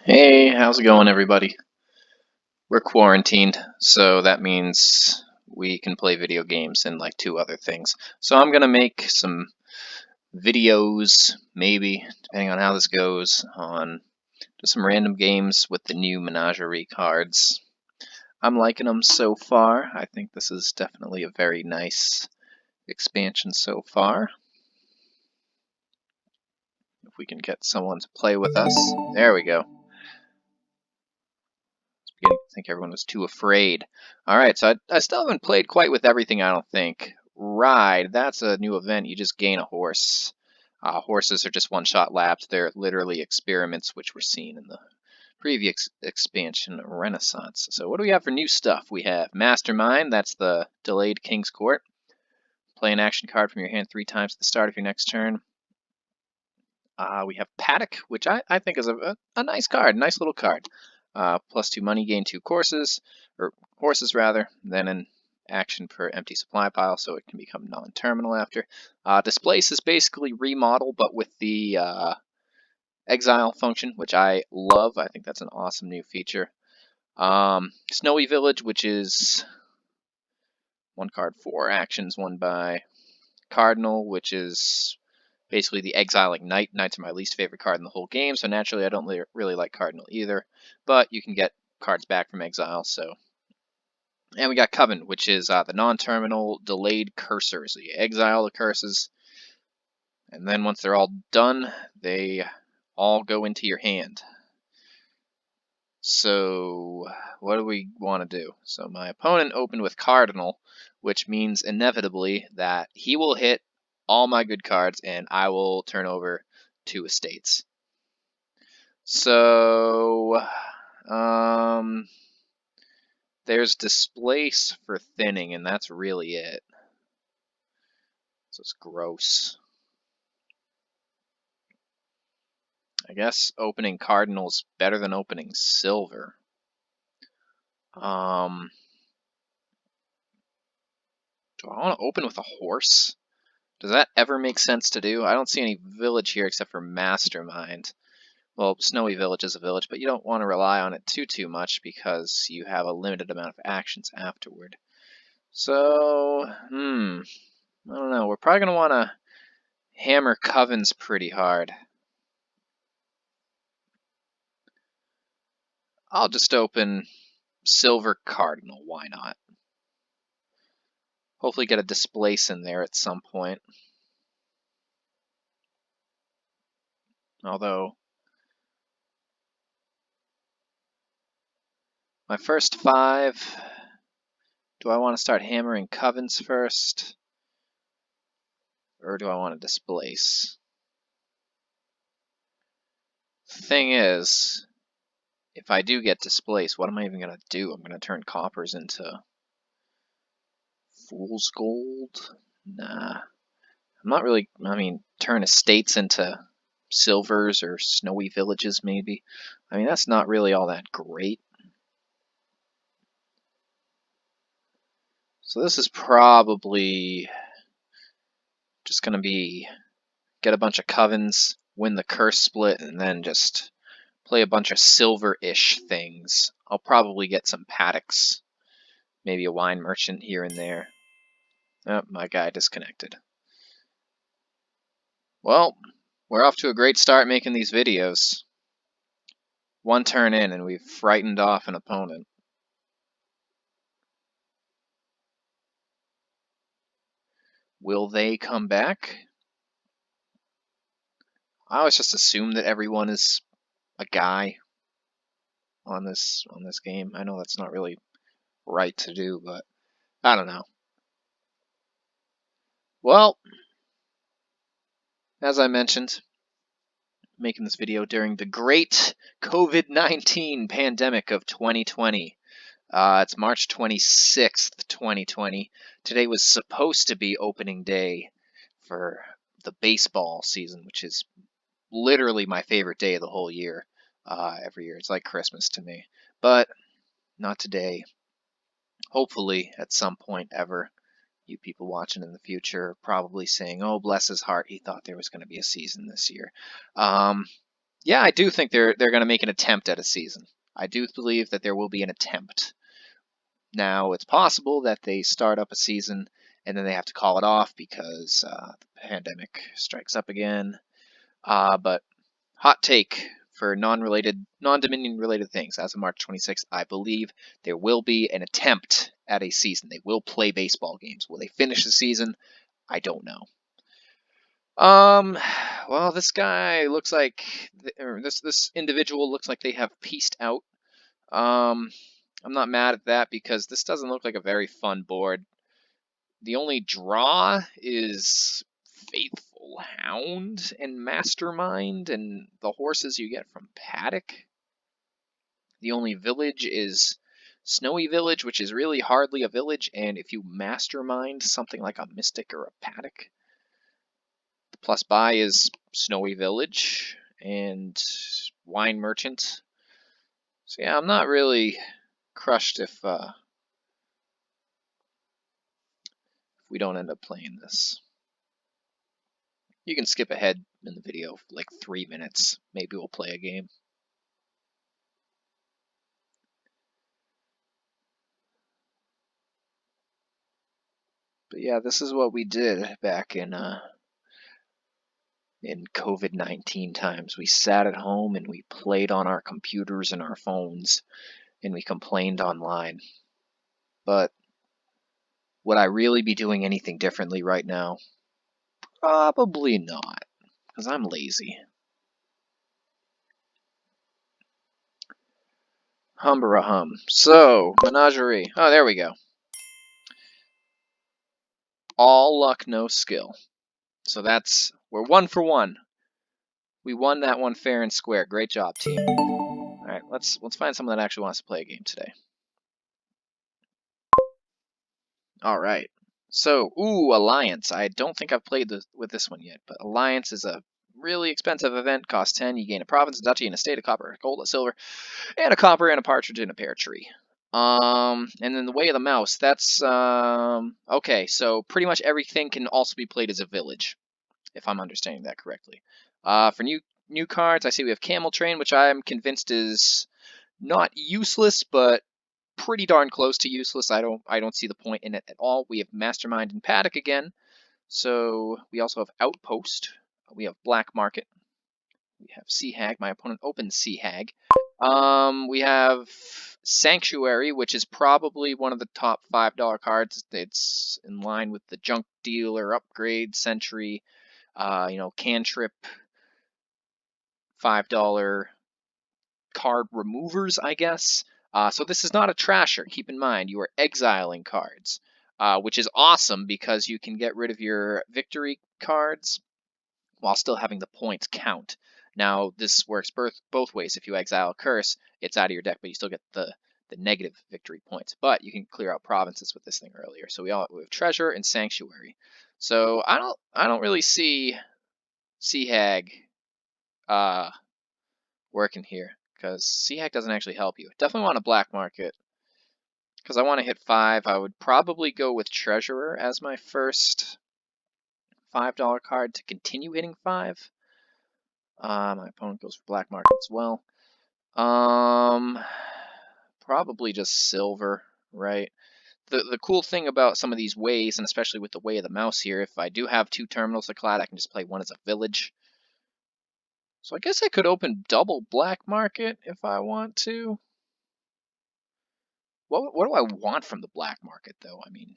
Hey, how's it going, everybody? We're quarantined, so that means we can play video games and like two other things. So I'm gonna make some videos, maybe, depending on how this goes, on just some random games with the new Menagerie cards. I'm liking them so far. I think this is definitely a very nice expansion so far. If we can get someone to play with us. There we go. Beginning to think everyone was too afraid. Alright, so I still haven't played quite with everything, I don't think. Ride, that's a new event. You just gain a horse. Horses are just one-shot laps. They're literally experiments, which were seen in the previous expansion, Renaissance. So what do we have for new stuff? We have Mastermind, that's the delayed King's Court. Play an action card from your hand 3 times at the start of your next turn. We have Paddock, which I think is a nice card, nice little card. +2 money, gain 2 courses, or horses rather, then an action per empty supply pile, so it can become non-terminal after. Displace is basically remodel, but with the exile function, which I love. I think that's an awesome new feature. Snowy Village, which is 1 card, 4 actions, 1 by Cardinal, which is basically the exiling knight. Knights are my least favorite card in the whole game, so naturally I don't really like Cardinal either. But you can get cards back from exile, so. And we got Coven, which is the non-terminal delayed cursor. So you exile the curses, and then once they're all done, they all go into your hand. So what do we want to do? So my opponent opened with Cardinal, which means inevitably that he will hit all my good cards and I will turn over 2 estates. So there's Displace for thinning, and that's really it. So it's gross. I guess opening Cardinal's better than opening Silver. Do I want to open with a horse? Does that ever make sense to do? I don't see any village here except for Mastermind. Well, Snowy Village is a village, but you don't want to rely on it too much because you have a limited amount of actions afterward. So, I don't know. We're probably going to want to hammer Covens pretty hard. I'll just open Silver Cardinal. Why not? Hopefully get a Displace in there at some point. Although, my first 5, do I want to start hammering Covens first? Or do I want to Displace? Thing is, if I do get Displaced, what am I even going to do? I'm going to turn coppers into Fool's Gold? Nah. I'm not really, turn estates into silvers or snowy villages, maybe. That's not really all that great. So this is probably just going to be get a bunch of covens, win the curse split, and then just play a bunch of silver-ish things. I'll probably get some paddocks, maybe a wine merchant here and there. Oh, my guy disconnected. Well, we're off to a great start making these videos. 1 turn in and we've frightened off an opponent. Will they come back? I always just assume that everyone is a guy on this game. I know that's not really right to do, but I don't know. Well, as I mentioned, making this video during the great COVID-19 pandemic of 2020. It's March 26th, 2020. Today was supposed to be opening day for the baseball season, which is literally my favorite day of the whole year. Every year, it's like Christmas to me. But not today. Hopefully, at some point ever, you people watching in the future probably saying, "Oh, bless his heart, he thought there was going to be a season this year." Yeah, I do think they're going to make an attempt at a season. I do believe that there will be an attempt. Now, it's possible that they start up a season and then they have to call it off because the pandemic strikes up again. But hot take for non-Dominion related things. As of March 26th, I believe there will be an attempt at a season. They will play baseball games. Will they finish the season? I don't know. Um, well, this guy looks like, or this individual looks like they have pieced out. Um, I'm not mad at that because this doesn't look like a very fun board. The only draw is Faithful Hound and Mastermind and the horses you get from Paddock. The only village is Snowy Village, which is really hardly a village, and if you Mastermind something like a Mystic or a Paddock, the plus buy is Snowy Village and Wine Merchant. So yeah, I'm not really crushed if we don't end up playing this. You can skip ahead in the video for like 3 minutes. Maybe we'll play a game. But yeah, this is what we did back in COVID-19 times. We sat at home and we played on our computers and our phones and we complained online. But would I really be doing anything differently right now? Probably not, because I'm lazy. Hum. So, Menagerie. Oh, there we go. All luck, no skill. So we're 1 for 1. We won that one fair and square. Great job, team. All right, let's find someone that actually wants to play a game today. All right. So, Alliance. I don't think I've played with this one yet, but Alliance is a really expensive event. Costs 10. You gain a province, a duchy, and a state of copper, gold, a silver, and a copper, and a partridge, and a pear tree. And then the Way of the Mouse. That's okay. So pretty much everything can also be played as a village, if I'm understanding that correctly. For new cards, I see we have Camel Train, which I'm convinced is not useless, but pretty darn close to useless. I don't see the point in it at all. We have Mastermind and Paddock again. So we also have Outpost. We have Black Market. We have Sea Hag. My opponent opens Sea Hag. We have Sanctuary, which is probably one of the top $5 cards. It's in line with the Junk Dealer, Upgrade, Sentry, Cantrip, $5 card removers, I guess. So this is not a trasher. Keep in mind, you are exiling cards, which is awesome because you can get rid of your victory cards while still having the points count. Now, this works both ways. If you exile a curse, it's out of your deck, but you still get the negative victory points. But you can clear out provinces with this thing earlier. So we have Treasure and Sanctuary. So I don't really see Sea Hag working here, because Sea Hag doesn't actually help you. Definitely want a Black Market, because I want to hit 5. I would probably go with Treasurer as my first $5 card to continue hitting 5. My opponent goes for Black Market as well. Probably just Silver, right? The cool thing about some of these ways, and especially with the Way of the Mouse here, if I do have 2 terminals to collide, I can just play one as a village. So I guess I could open double Black Market if I want to. What do I want from the Black Market, though? I mean,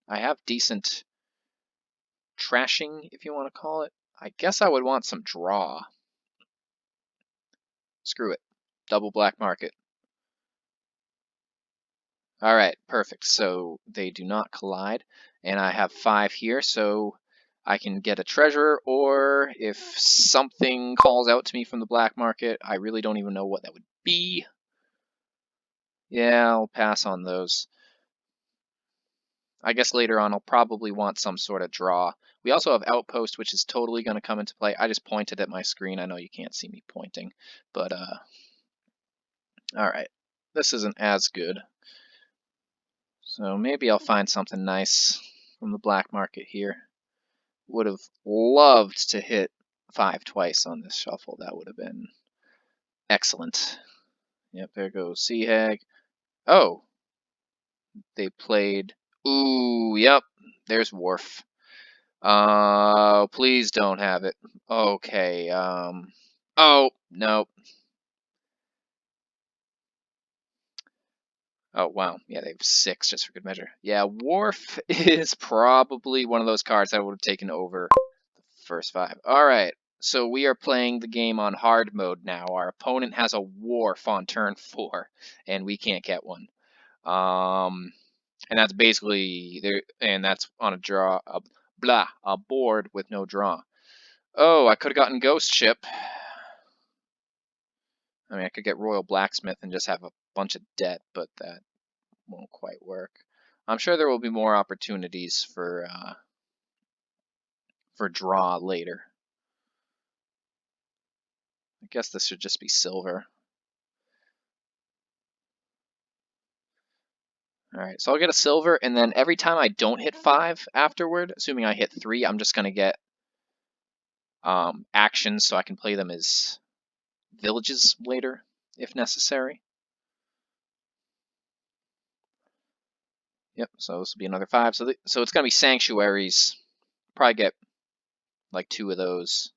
I have decent trashing, if you want to call it. I guess I would want some draw. Screw it. Double Black Market. All right, perfect. So they do not collide, and I have 5 here, so I can get a treasure, or if something calls out to me from the Black Market, I really don't even know what that would be. Yeah, I'll pass on those. I guess later on I'll probably want some sort of draw. We also have Outpost, which is totally going to come into play. I just pointed at my screen. I know you can't see me pointing, but all right. This isn't as good. So maybe I'll find something nice from the Black Market here. Would have loved to hit 5 twice on this shuffle. That would have been Excellent. Yep, there goes Sea Hag. Oh, they played. Ooh, yep. There's Wharf. Please don't have it. Okay. Oh no. Oh wow. Yeah, they have 6 just for good measure. Yeah, Wharf is probably one of those cards I would have taken over the first 5. All right. So we are playing the game on hard mode now. Our opponent has a Wharf on turn 4, and we can't get one. And that's basically there, and that's on a draw, a board with no draw. Oh, I could have gotten Ghost Ship. I mean, I could get Royal Blacksmith and just have a bunch of debt, but that won't quite work. I'm sure there will be more opportunities for draw later. I guess this should just be silver. All right, so I'll get a silver, and then every time I don't hit 5 afterward, assuming I hit 3, I'm just gonna get actions so I can play them as villages later if necessary. Yep, so this will be another 5. So it's gonna be sanctuaries. Probably get like 2 of those.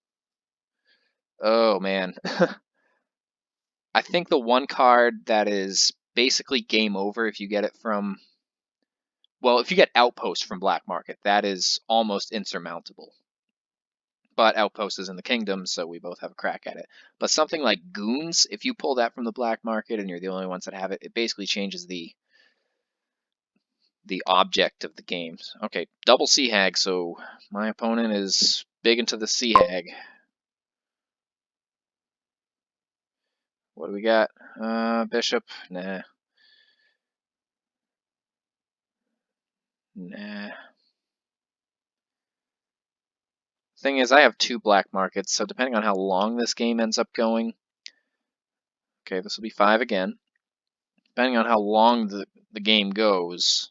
Oh man. I think the one card that is basically game over if you get it from, well, if you get Outpost from Black Market, that is almost insurmountable. But Outpost is in the Kingdom, so we both have a crack at it. But something like Goons, if you pull that from the Black Market and you're the only ones that have it, it basically changes the object of the games. Okay, double Sea Hag, so my opponent is big into the Sea Hag. What do we got? Bishop? Nah. Nah. Thing is, I have 2 black markets, so depending on how long this game ends up going, okay, this will be 5 again. Depending on how long the game goes,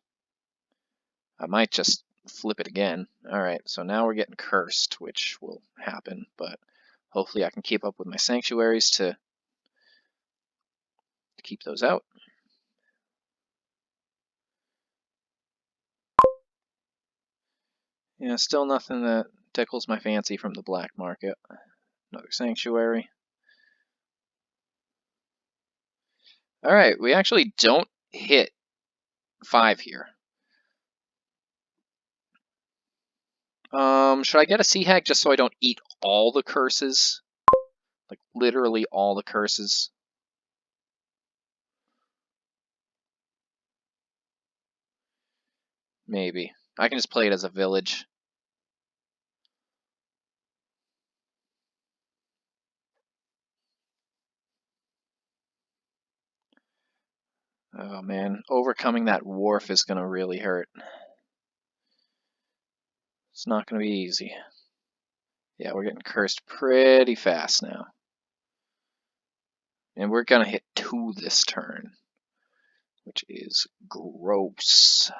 I might just flip it again. Alright, so now we're getting cursed, which will happen, but hopefully I can keep up with my sanctuaries to keep those out. Yeah, still nothing that tickles my fancy from the black market. Another sanctuary. Alright, we actually don't hit 5 here. Should I get a Sea Hag just so I don't eat all the curses? Like, literally all the curses? Maybe. I can just play it as a village. Oh man, overcoming that wharf is gonna really hurt. It's not gonna be easy. Yeah, we're getting cursed pretty fast now. And we're gonna hit 2 this turn, which is gross.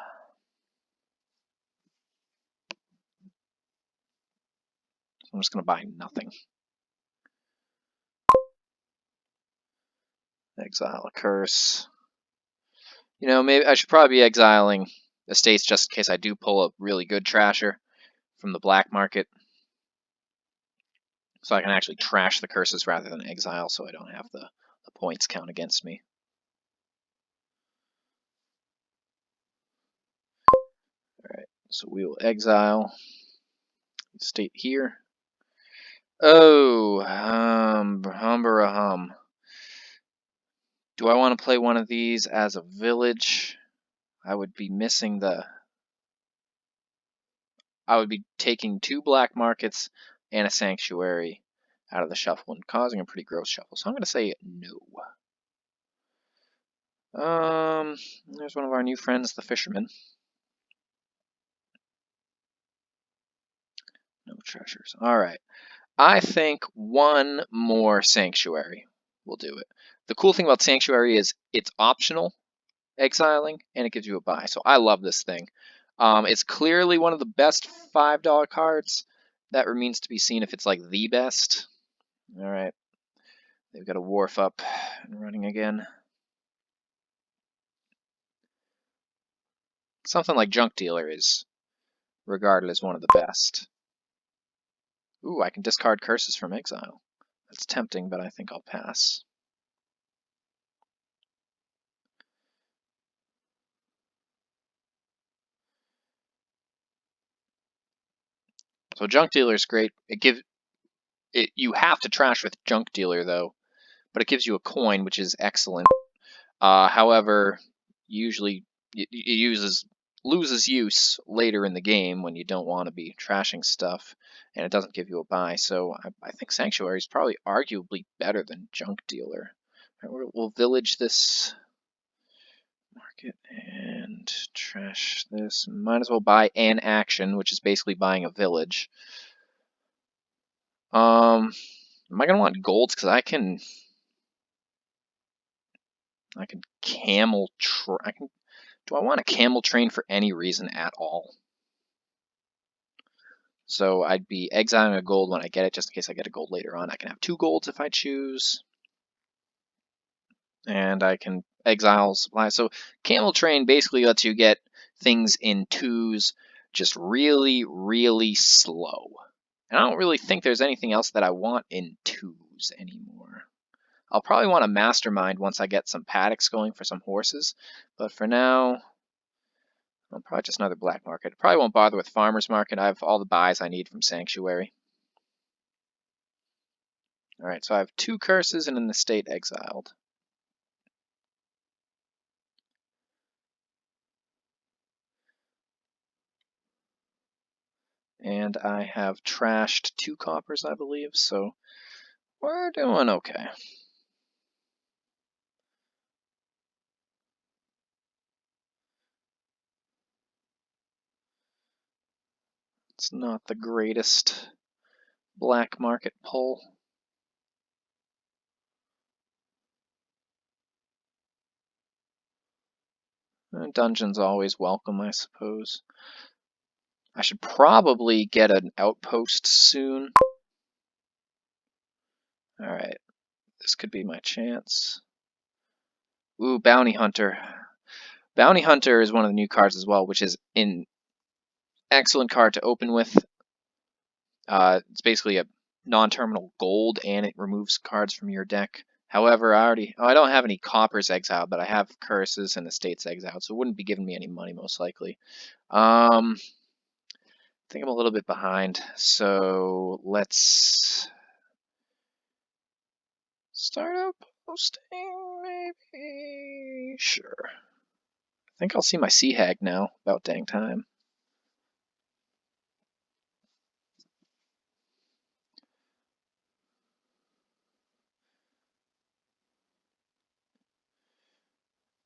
I'm just gonna buy nothing. Exile a curse. You know, maybe I should probably be exiling estates just in case I do pull a really good trasher from the black market. So I can actually trash the curses rather than exile, so I don't have the points count against me. Alright, so we will exile. State here. Oh, hum. Do I want to play one of these as a village? I would be missing I would be taking 2 black markets and a sanctuary out of the shuffle and causing a pretty gross shuffle. So I'm going to say no. There's one of our new friends, the fisherman. No treasures. All right. I think one more sanctuary will do it. The cool thing about sanctuary is it's optional exiling and it gives you a buy. So I love this thing. It's clearly one of the best $5 cards. That remains to be seen if it's like the best. All right. They've got a wharf up and running again. Something like Junk Dealer is regarded as one of the best. Ooh, I can discard curses from exile. That's tempting, but I think I'll pass. So Junk Dealer is great. You have to trash with Junk Dealer though, but it gives you a coin, which is excellent. However, usually it loses use later in the game when you don't want to be trashing stuff, and it doesn't give you a buy. So I think Sanctuary is probably arguably better than Junk Dealer. Right, we'll village this market and trash this. Might as well buy an action, which is basically buying a village. Am I gonna want golds? Because I can camel. Do I want a camel train for any reason at all? So I'd be exiling a gold when I get it, just in case I get a gold later on. I can have 2 golds if I choose. And I can exile supply. So camel train basically lets you get things in 2s just really, really slow. And I don't really think there's anything else that I want in 2s anymore. I'll probably want a mastermind once I get some paddocks going for some horses. But for now, probably just another black market. Probably won't bother with farmer's market. I have all the buys I need from Sanctuary. Alright, so I have 2 curses and an estate exiled. And I have trashed 2 coppers, I believe, so we're doing okay. It's not the greatest black market pull. Dungeon's always welcome, I suppose. I should probably get an outpost soon. Alright, this could be my chance. Ooh, Bounty Hunter. Bounty Hunter is one of the new cards as well, which is an excellent card to open with. It's basically a non-terminal gold, and it removes cards from your deck. However, I don't have any coppers exiled, but I have curses and estates exiled, so it wouldn't be giving me any money most likely. I think I'm a little bit behind, so let's start out posting, maybe? Sure. I think I'll see my Sea Hag now, about dang time.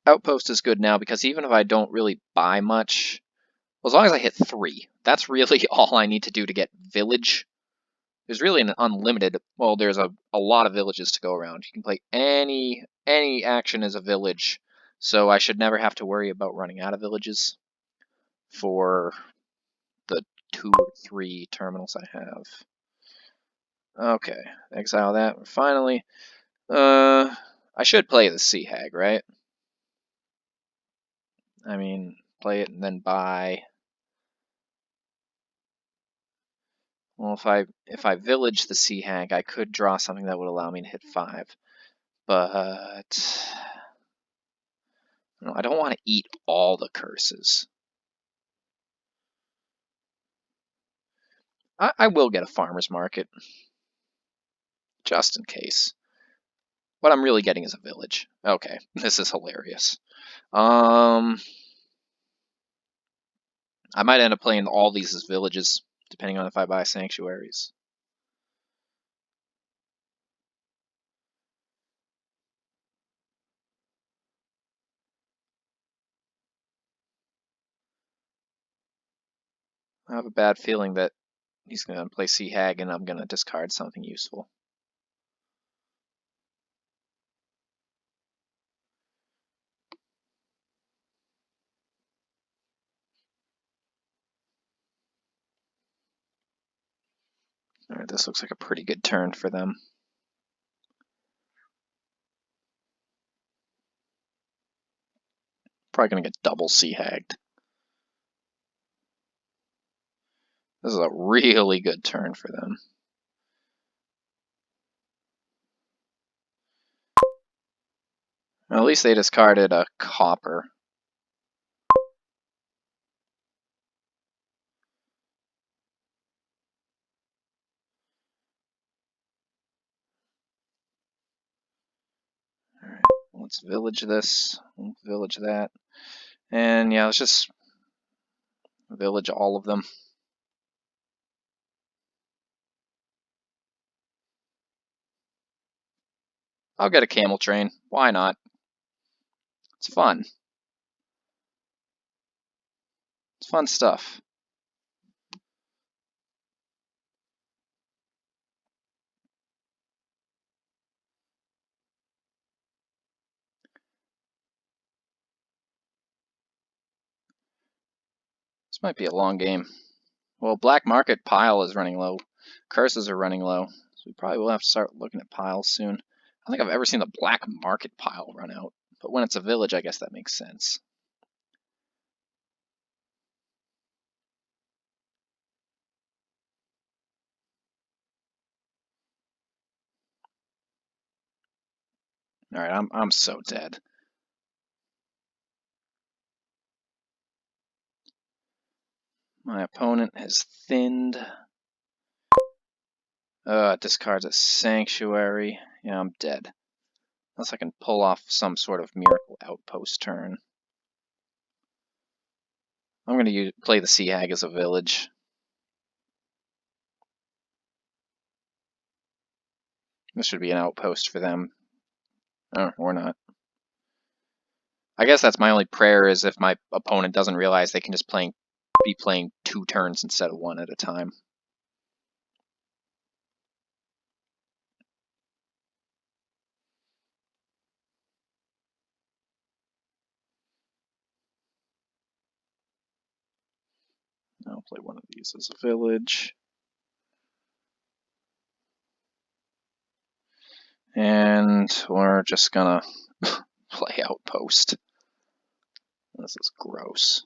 Outpost is good now because even if I don't really buy much, well, as long as I hit 3, that's really all I need to do to get village. There's really an unlimited, well, there's a lot of villages to go around. You can play any action as a village, so I should never have to worry about running out of villages for the 2 or 3 terminals I have. Okay, exile that. Finally, I should play the Sea Hag, right? I mean, play it and then buy. Well, if I village the Sea Hag, I could draw something that would allow me to hit 5. But no, I don't want to eat all the curses. I will get a farmer's market, just in case. What I'm really getting is a village. Okay, this is hilarious. I might end up playing all these as villages, depending on if I buy sanctuaries. I have a bad feeling that he's going to play Sea Hag and I'm going to discard something useful. Alright, this looks like a pretty good turn for them. probably going to get double sea-hagged. This is a really good turn for them. Well, at least they discarded a copper. Alright, let's village this. Let's village that. And yeah, let's just village all of them. I'll get a camel train. Why not? It's fun. It's fun stuff. This might be a long game. Well, black market pile is running low. Curses are running low. So we probably will have to start looking at piles soon. I don't think I've ever seen the black market pile run out. But when it's a village, I guess that makes sense. Alright, I'm so dead. My opponent has thinned. Discards a sanctuary. Yeah, I'm dead. Unless I can pull off some sort of miracle outpost turn. I'm going to play the Sea Hag as a village. This should be an outpost for them. Oh, or not. I guess that's my only prayer, is if my opponent doesn't realize they can just be playing 2 turns instead of 1 at a time. I'll play one of these as a village. And we're just gonna play outpost. This is gross.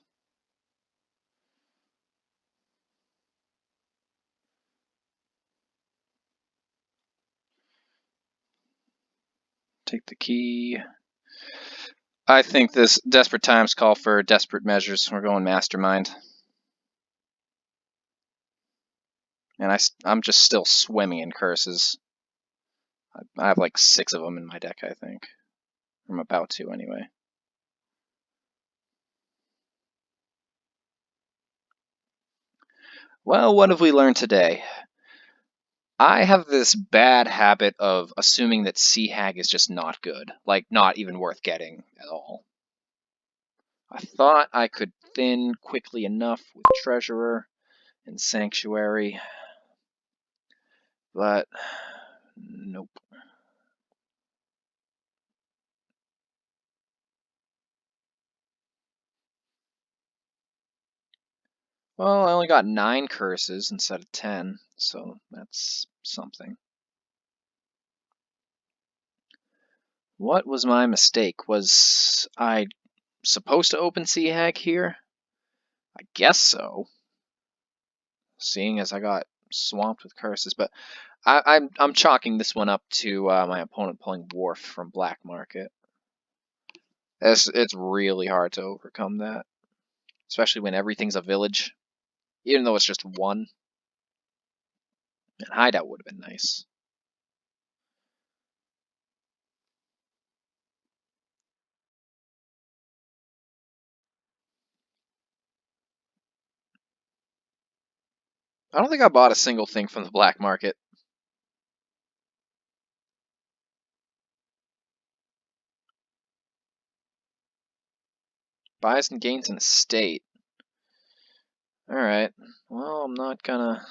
Take the key. I think this desperate times call for desperate measures. We're going mastermind. And I'm just still swimming in curses. I have like 6 of them in my deck, I think. I'm about to, anyway. Well, what have we learned today? I have this bad habit of assuming that Sea Hag is just not good. Like, not even worth getting at all. I thought I could thin quickly enough with Treasurer and Sanctuary. But, nope. Well, I only got 9 curses instead of 10, so that's something. What was my mistake? Was I supposed to open Sea Hag here? I guess so. Seeing as I got swamped with curses, but I'm chalking this one up to my opponent pulling Wharf from Black Market. It's really hard to overcome that, especially when everything's a village, even though it's just 1. And Hideout would have been nice. I don't think I bought a single thing from the Black Market. Buys and gains an estate. Alright, well, I'm not gonna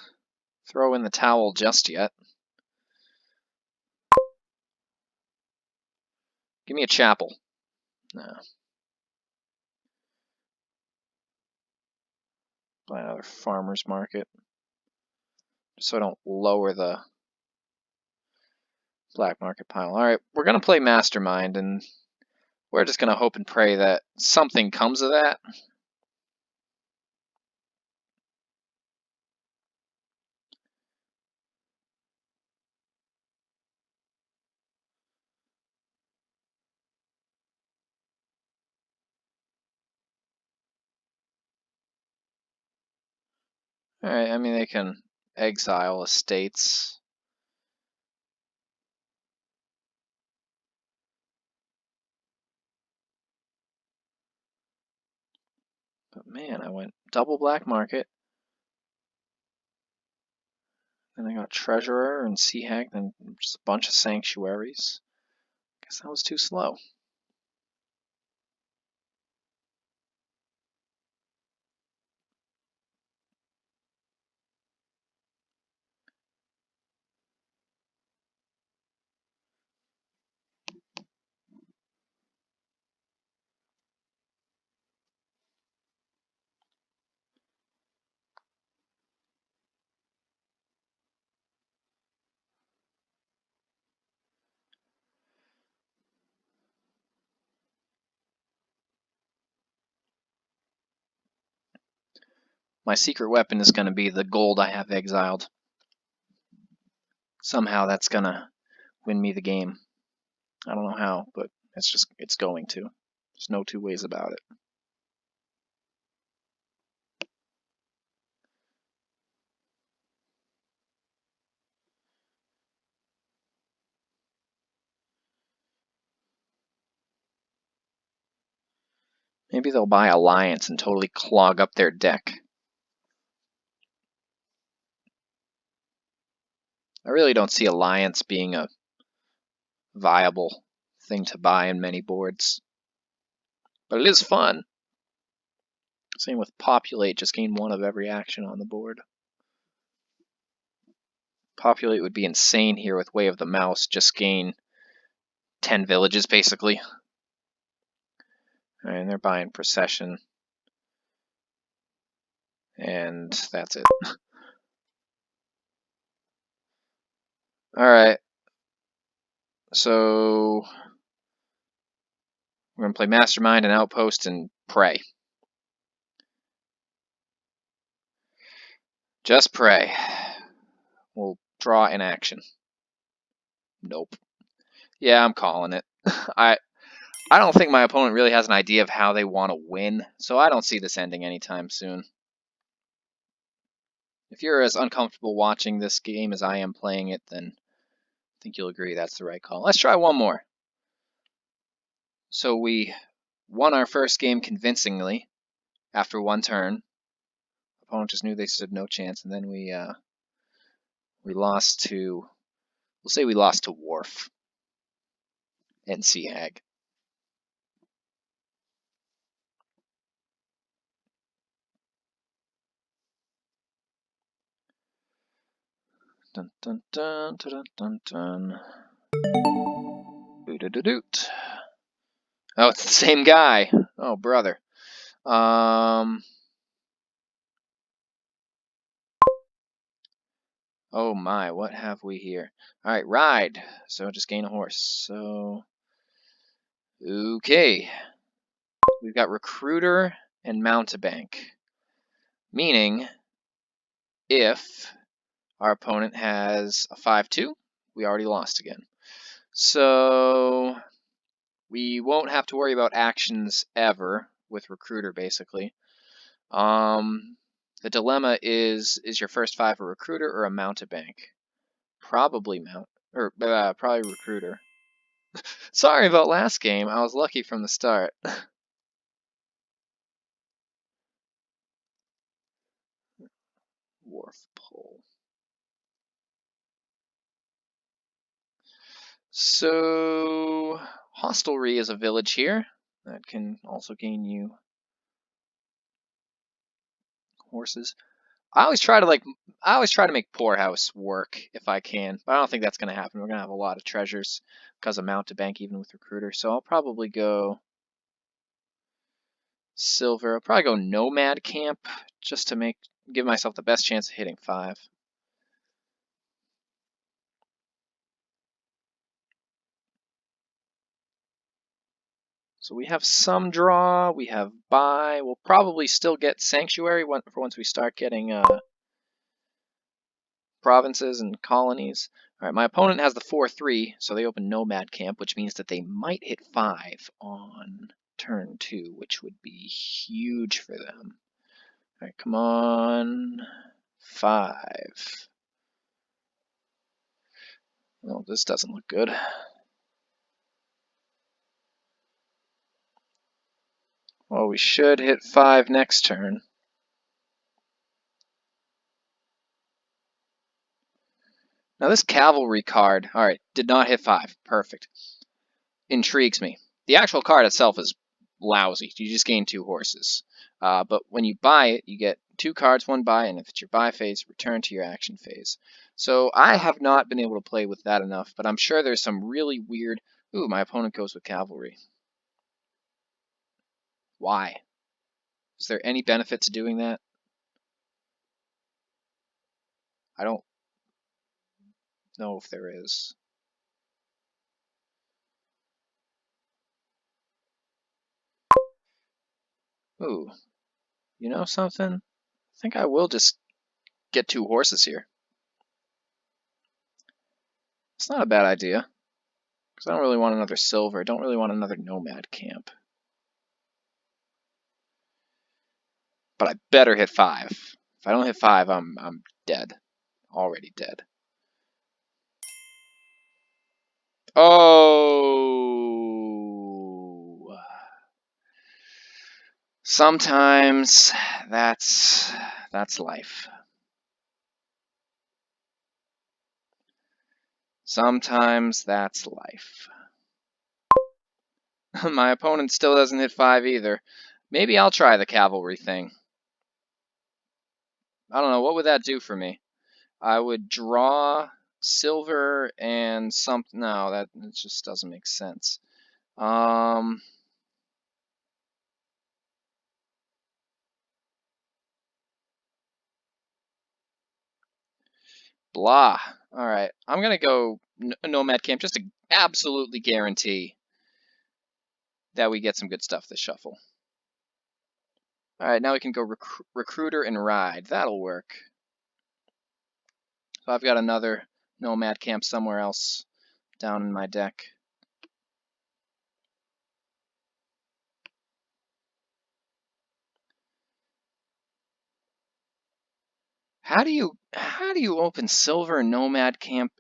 throw in the towel just yet. Give me a chapel. No. Buy another farmer's market. Just so I don't lower the Black Market pile. Alright, we're gonna play Mastermind, and we're just going to hope and pray that something comes of that. Alright, I mean, they can exile estates. But man, I went double black market. Then I got treasurer and sea hag, then just a bunch of sanctuaries. Guess that was too slow. My secret weapon is going to be the gold I have exiled. Somehow that's going to win me the game. I don't know how, but it's going to. There's no two ways about it. Maybe they'll buy Alliance and totally clog up their deck. I really don't see Alliance being a viable thing to buy in many boards. But it is fun. Same with Populate, just gain one of every action on the board. Populate would be insane here with Way of the Mouse, just gain 10 villages basically. Alright, and they're buying Procession. And that's it. Alright. So we're going to play Mastermind and Outpost and pray. Just pray. We'll draw in action. Nope. Yeah, I'm calling it. I don't think my opponent really has an idea of how they want to win, so I don't see this ending anytime soon. If you're as uncomfortable watching this game as I am playing it, then I think you'll agree that's the right call. Let's try one more. So we won our first game convincingly after one turn. Opponent just knew they stood no chance, and then we lost to, we'll say we lost to Wharf and Sea Hag. Dun dun dun dun dun dun. Doot. Oh, it's the same guy. Oh, brother. Oh my, what have we here? Alright, ride. So just gain a horse. So, okay. We've got recruiter and mountebank. Meaning, if our opponent has a 5-2, we already lost again. So, we won't have to worry about actions ever with recruiter, basically. The dilemma is your first 5 a recruiter or a mountebank? Probably probably recruiter. Sorry about last game. I was lucky from the start. Wharf pole. So, Hostelry is a village here that can also gain you horses. I always try to make Poorhouse work if I can, but I don't think that's going to happen. We're going to have a lot of treasures because of mountebank, even with recruiter. So I'll probably go silver. I'll probably go nomad camp just to give myself the best chance of hitting 5. So we have some draw, we have buy. We'll probably still get sanctuary for once we start getting provinces and colonies. All right, my opponent has the 4-3, so they open Nomad Camp, which means that they might hit 5 on turn 2, which would be huge for them. All right, come on. 5. Oh, this doesn't look good. Well, we should hit 5 next turn. Now this cavalry card, all right, did not hit 5. Perfect. Intrigues me. The actual card itself is lousy. You just gain 2 horses. But when you buy it, you get 2 cards, 1 buy, and if it's your buy phase, return to your action phase. So I have not been able to play with that enough, but I'm sure there's some really weird... Ooh, my opponent goes with cavalry. Why? Is there any benefit to doing that? I don't know if there is. Ooh, you know something? I think I will just get 2 horses here. It's not a bad idea, because I don't really want another silver. I don't really want another nomad camp. But I better hit 5. If I don't hit 5, I'm dead. Already dead. Oh. Sometimes that's life. Sometimes that's life. My opponent still doesn't hit 5 either. Maybe I'll try the cavalry thing. I don't know, what would that do for me? I would draw silver and something. No, that just doesn't make sense. Blah. All right, I'm gonna go Nomad Camp just to absolutely guarantee that we get some good stuff this shuffle. All right, now we can go Recruiter and Ride. That'll work. So I've got another Nomad Camp somewhere else down in my deck. How do you open Silver Nomad Camp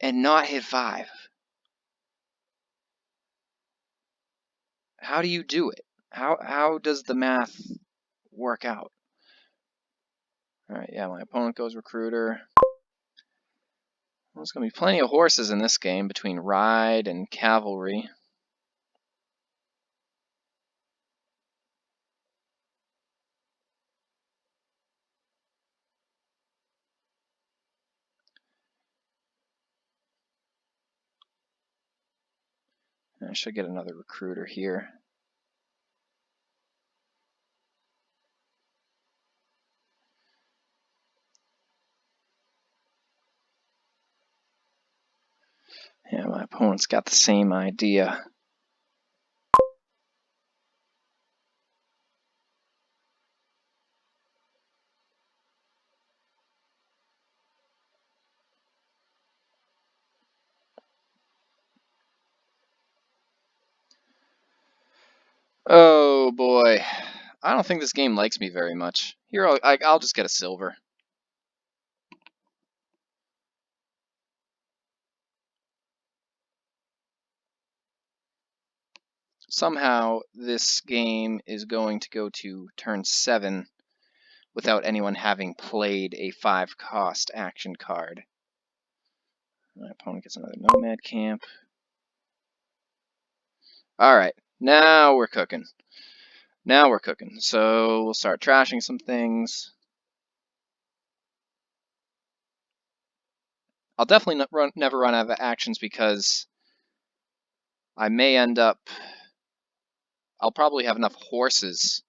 and not hit 5? How do you do it? How does the math work out? All right, yeah, my opponent goes Recruiter. Well, there's going to be plenty of horses in this game between Ride and Cavalry. I should get another Recruiter here. Yeah, my opponent's got the same idea. Oh boy, I don't think this game likes me very much. Here, I'll just get a silver. Somehow, this game is going to go to turn 7 without anyone having played a 5-cost action card. My opponent gets another Nomad Camp. Alright, now we're cooking. Now we're cooking. So we'll start trashing some things. I'll definitely never run out of actions because I may end up... I'll probably have enough horses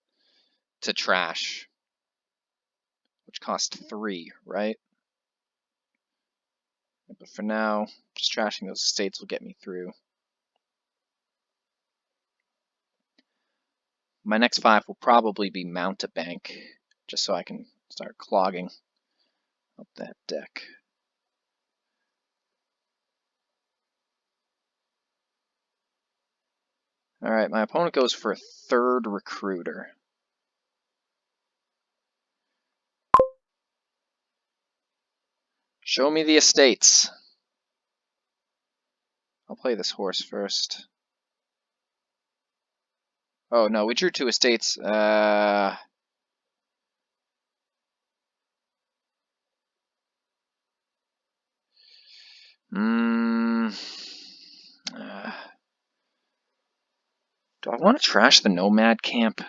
to trash, which cost 3, right? But for now, just trashing those estates will get me through. My next 5 will probably be Mountebank, just so I can start clogging up that deck. Alright, my opponent goes for a 3rd Recruiter. Show me the estates. I'll play this horse first. Oh no, we drew 2 estates. Do I want to trash the Nomad camp?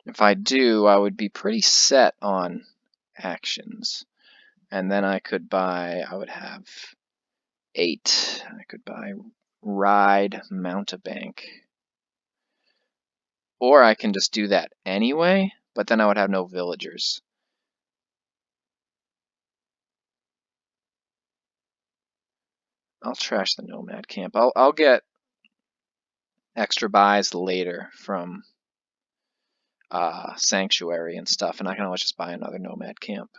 If I do, I would be pretty set on actions. And then I could buy, I would have 8. I could buy Ride, Mountebank. Or I can just do that anyway, but then I would have no villagers. I'll trash the Nomad camp. I'll get extra buys later from Sanctuary and stuff, and I can always just buy another Nomad camp.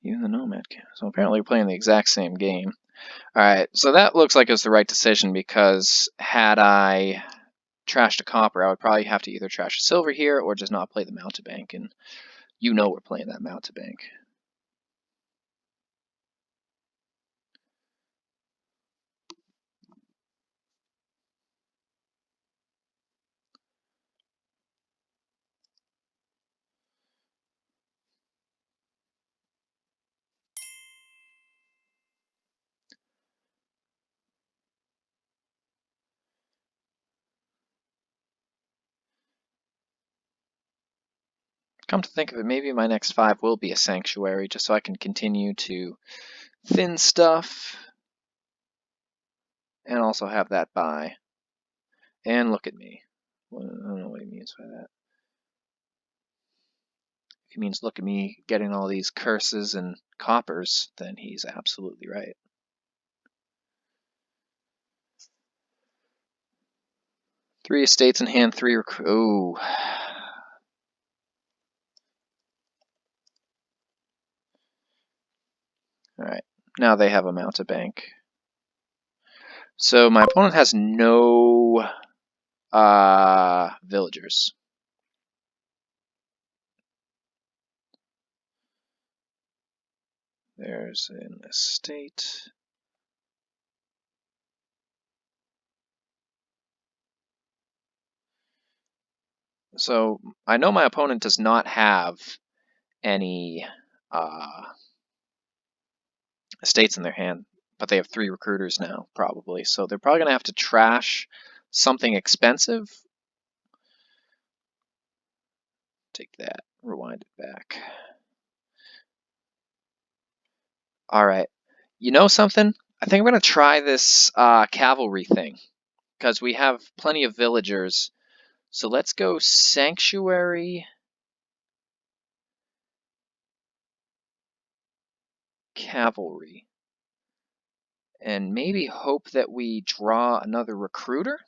Even the Nomad camp. So apparently we're playing the exact same game. Alright, so that looks like it's the right decision, because had I trashed a copper, I would probably have to either trash a silver here or just not play the Mountebank, and you know we're playing that Mountebank. Come to think of it, maybe my next 5 will be a Sanctuary, just so I can continue to thin stuff and also have that buy. And look at me. Well, I don't know what he means by that. If he means look at me getting all these curses and coppers, then he's absolutely right. Three estates in hand, 3 ooh. Alright, now they have a Mountebank. So my opponent has no villagers. There's an estate. So I know my opponent does not have any estates in their hand, but they have 3 recruiters now, probably. So they're probably going to have to trash something expensive. Take that, rewind it back. All right. You know something? I think I'm going to try this cavalry thing, because we have plenty of villagers. So let's go Sanctuary, Cavalry, and maybe hope that we draw another recruiter,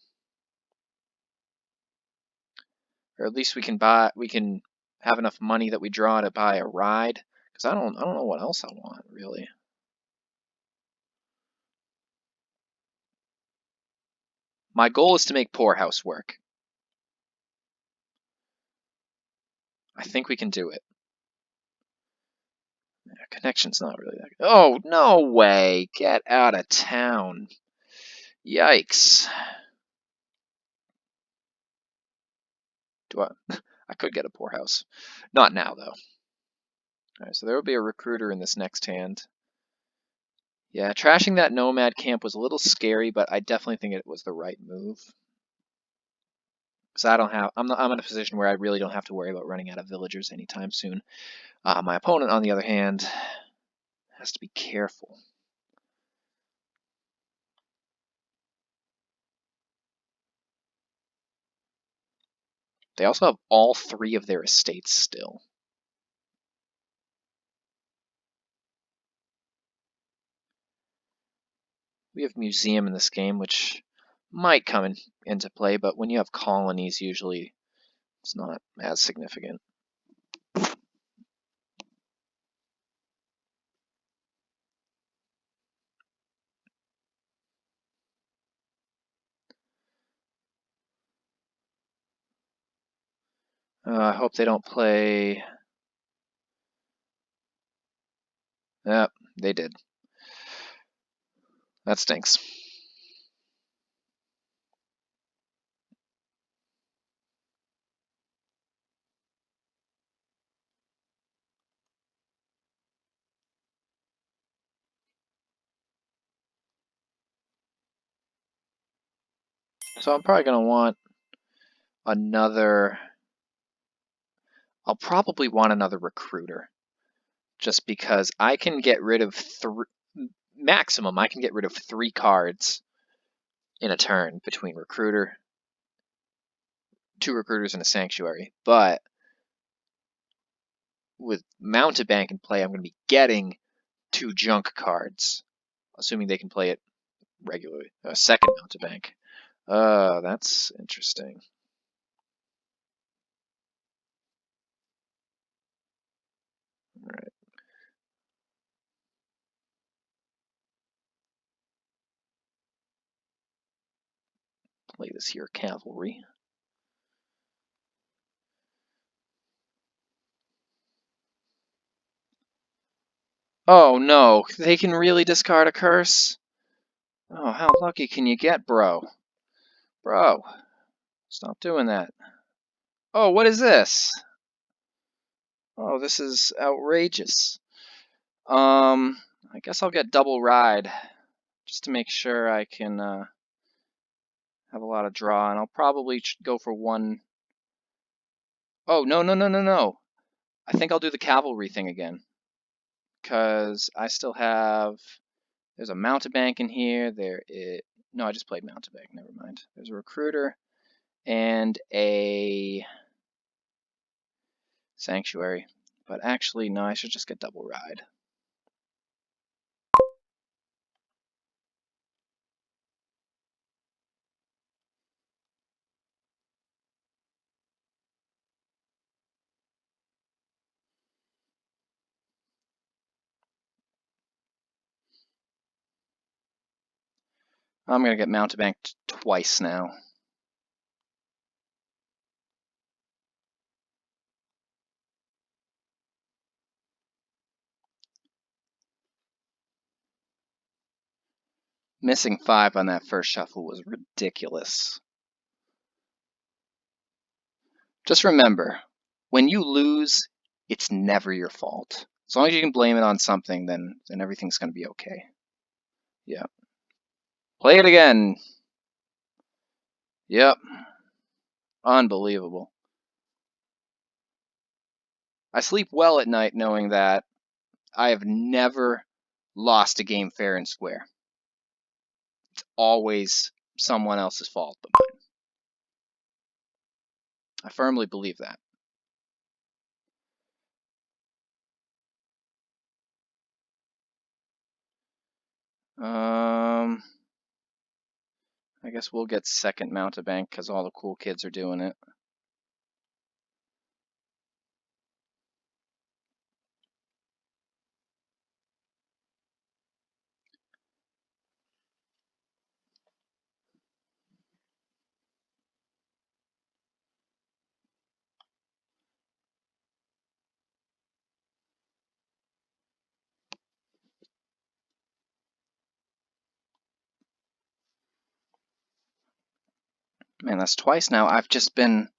or at least we can have enough money that we draw to buy a ride. Because I don't know what else I want really. My goal is to make Poorhouse work. I think we can do it. Yeah, connection's not really that good. Oh, no way! Get out of town. Yikes. Do I? I could get a Poorhouse. Not now, though. Alright, so there will be a recruiter in this next hand. Yeah, trashing that Nomad camp was a little scary, but I definitely think it was the right move. Because I'm in a position where I really don't have to worry about running out of villagers anytime soon. My opponent, on the other hand, has to be careful. They also have all 3 of their estates still. We have museum in this game, which might come into play, but when you have colonies, usually it's not as significant. I hope they don't play... Yep, they did. That stinks. So I'm probably going to want another... I'll probably want another recruiter. Just because I can get rid of maximum, I can get rid of 3 cards in a turn between recruiter, 2 recruiters, and a sanctuary. But with Mountebank in play, I'm going to be getting 2 junk cards, assuming they can play it regularly. A second Mountebank. That's interesting. All right. Play this here cavalry. Oh no, they can really discard a curse? Oh, how lucky can you get, bro? Bro, stop doing that. Oh, what is this? Oh, this is outrageous. I guess I'll get double ride just to make sure I can have a lot of draw, and I'll probably go for 1. Oh, no, no, no, no, no. I think I'll do the cavalry thing again, because I still have... There's a Mountebank in here. No, I just played Mountebank. Never mind. There's a recruiter and a sanctuary. But actually, no, I should just get double ride. I'm going to get Mountebanked twice now. Missing 5 on that first shuffle was ridiculous. Just remember, when you lose, it's never your fault. As long as you can blame it on something, then everything's going to be okay. Yeah. Play it again. Yep. Unbelievable. I sleep well at night knowing that I have never lost a game fair and square. It's always someone else's fault but mine. I firmly believe that. I guess we'll get second Mountebank because all the cool kids are doing it. Man, that's twice now. I've just been...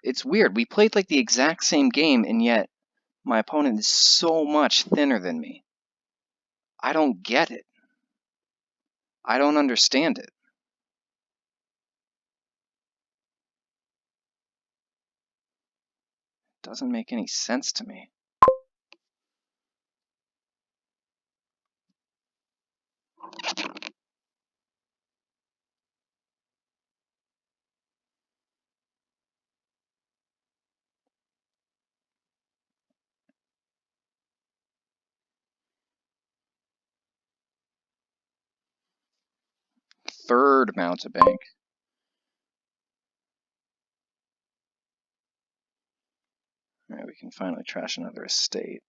It's weird. We played like the exact same game, and yet my opponent is so much thinner than me. I don't get it. I don't understand it. It doesn't make any sense to me. third mountebank. Alright, we can finally trash another estate.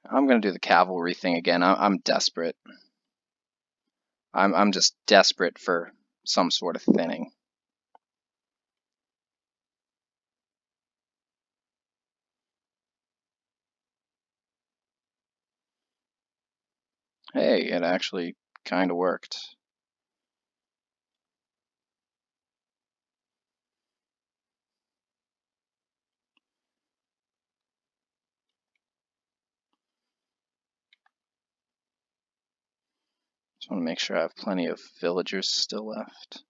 I'm gonna do the cavalry thing again. I'm desperate. I'm just desperate for some sort of thinning. Hey, it actually kind of worked. Just want to make sure I have plenty of villagers still left.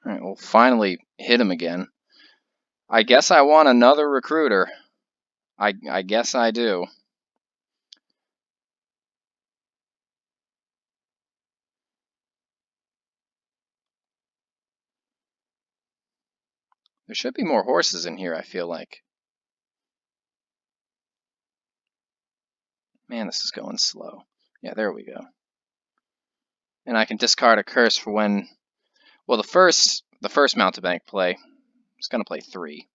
Alright, we'll finally hit him again. I guess I want another recruiter. I guess I do. There should be more horses in here, I feel like. Man, this is going slow. Yeah, there we go. And I can discard a curse for when... Well, the first mountebank play, it's going to play 3.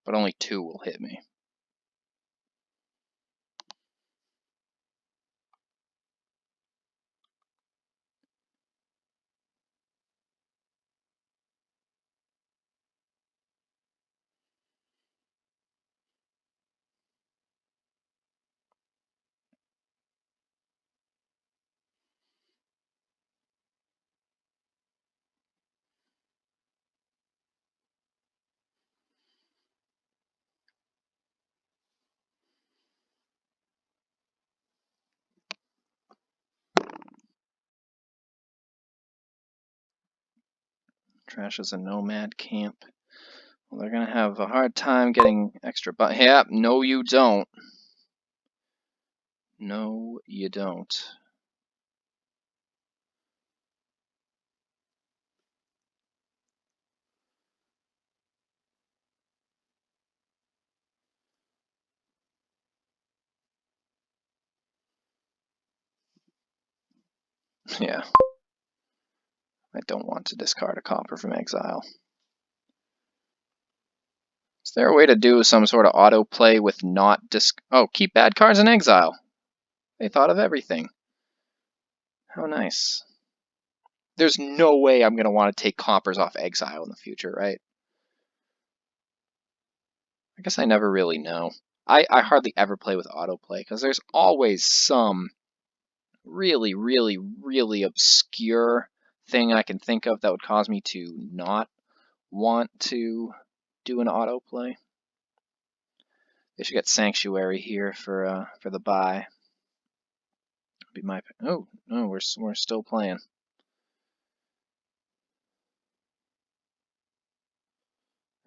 But only 2 will hit me. Trash is a nomad camp. Well, they're going to have a hard time getting extra... Yeah, no you don't. No, you don't. Yeah. I don't want to discard a copper from exile. Is there a way to do some sort of autoplay with not Oh, keep bad cards in exile. They thought of everything. How nice. There's no way I'm going to want to take coppers off exile in the future, right? I guess I never really know. I hardly ever play with autoplay because there's always some really, really, really obscure thing I can think of that would cause me to not want to do an autoplay. They should get Sanctuary here for the buy. Be my... Oh no, we're still playing.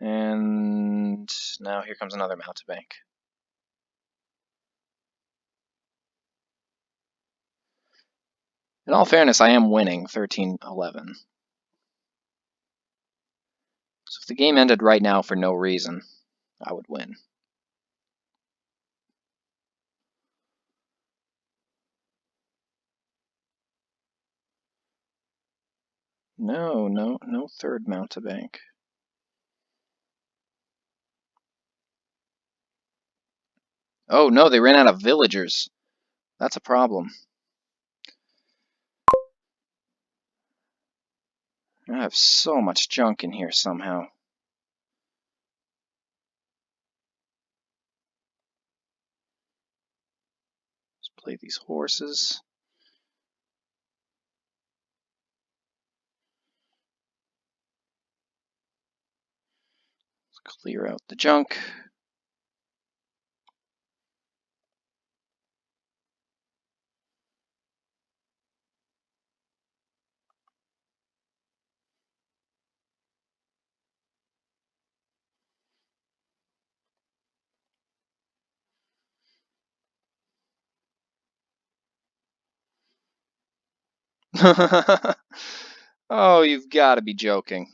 And now here comes another mountebank. In all fairness, I am winning 13-11. So if the game ended right now for no reason, I would win. No third mountebank. Oh no, they ran out of villagers. That's a problem. I have so much junk in here somehow. Let's play these horses. Let's clear out the junk. Oh, you've got to be joking.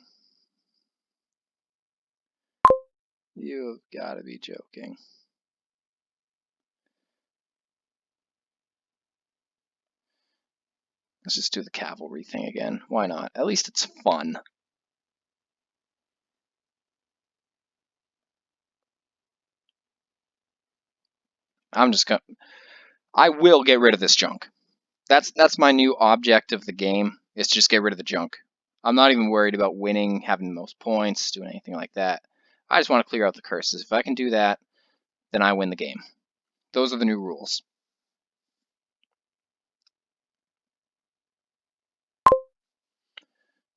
You've got to be joking. Let's just do the cavalry thing again. Why not? At least it's fun. I'm just gonna... I will get rid of this junk. That's my new object of the game, is to just get rid of the junk. I'm not even worried about winning, having the most points, doing anything like that. I just want to clear out the curses. If I can do that, then I win the game. Those are the new rules.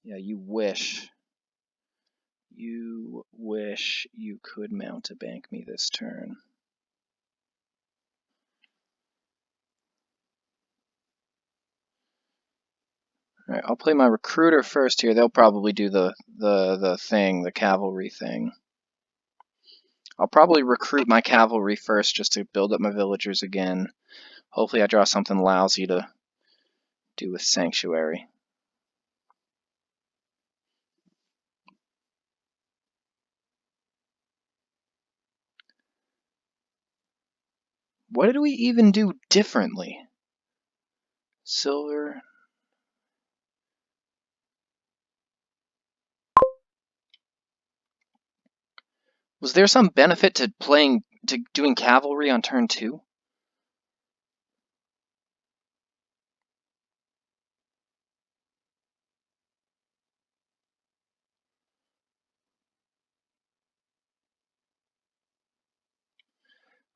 Yeah, you wish. You wish you could mount a bank me this turn. All right, I'll play my recruiter first here. They'll probably do the cavalry thing. I'll probably recruit my cavalry first just to build up my villagers again. Hopefully I draw something lousy to do with Sanctuary. What did we even do differently? Silver. Was there some benefit to doing cavalry on turn 2?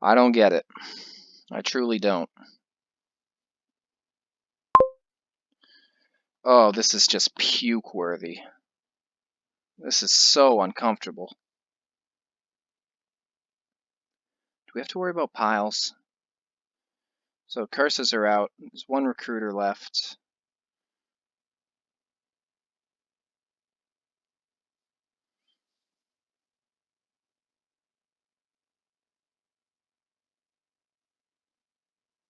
I don't get it. I truly don't. Oh, this is just puke worthy. This is so uncomfortable. Do we have to worry about piles? So curses are out. There's one recruiter left.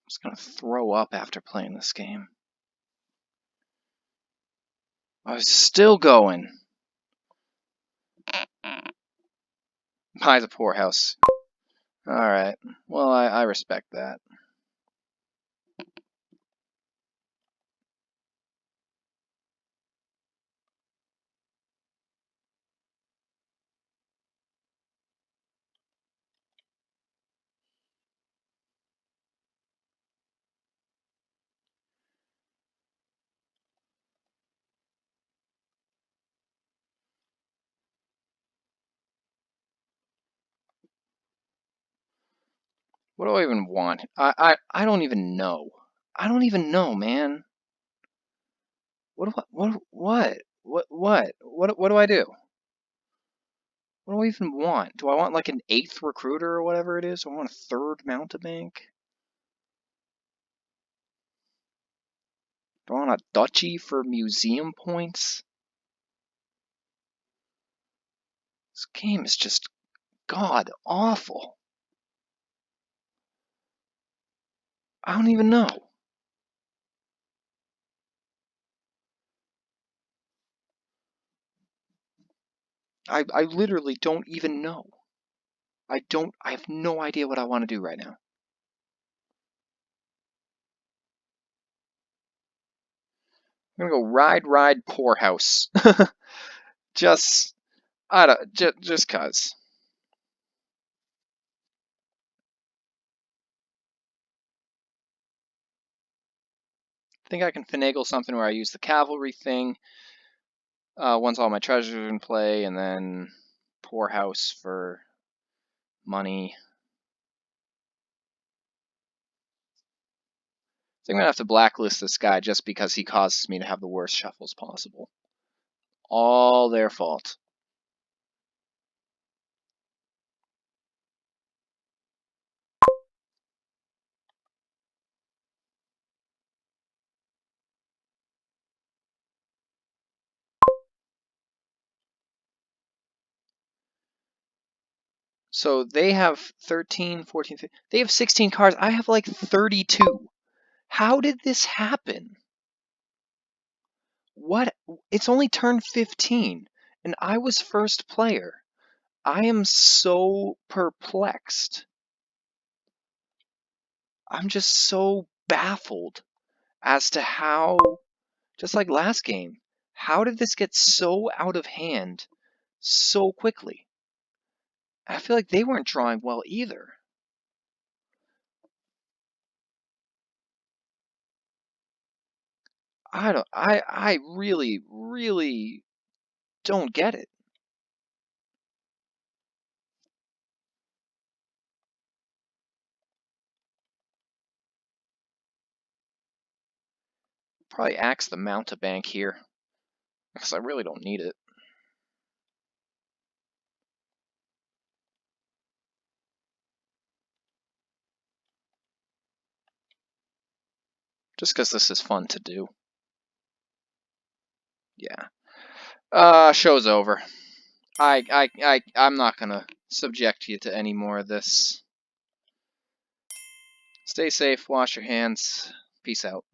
I'm just gonna throw up after playing this game. I was still going. Buy the poorhouse. Alright. Well, I respect that. What do I even want? I don't even know. I don't even know, man. What do I do? What do I even want? Do I want like an 8th recruiter or whatever it is? Do I want a 3rd mountebank? Do I want a duchy for museum points? This game is just god awful. I don't even know. I literally don't even know. I have no idea what I want to do right now. I'm gonna go ride poorhouse. just just cause. I think I can finagle something where I use the cavalry thing once all my treasures are in play, and then poorhouse for money. I think I'm gonna have to blacklist this guy just because he causes me to have the worst shuffles possible. All their fault. So they have 13, 14, 15, they have 16 cards. I have like 32. How did this happen? What? It's only turn 15, and I was first player. I am so perplexed. I'm just so baffled as to how, just like last game, how did this get so out of hand so quickly? I feel like they weren't drawing well either. I really, really don't get it. Probably axe the mountebank here, because I really don't need it. Just because this is fun to do. Yeah. Show's over. I'm not gonna subject you to any more of this. Stay safe, wash your hands. Peace out.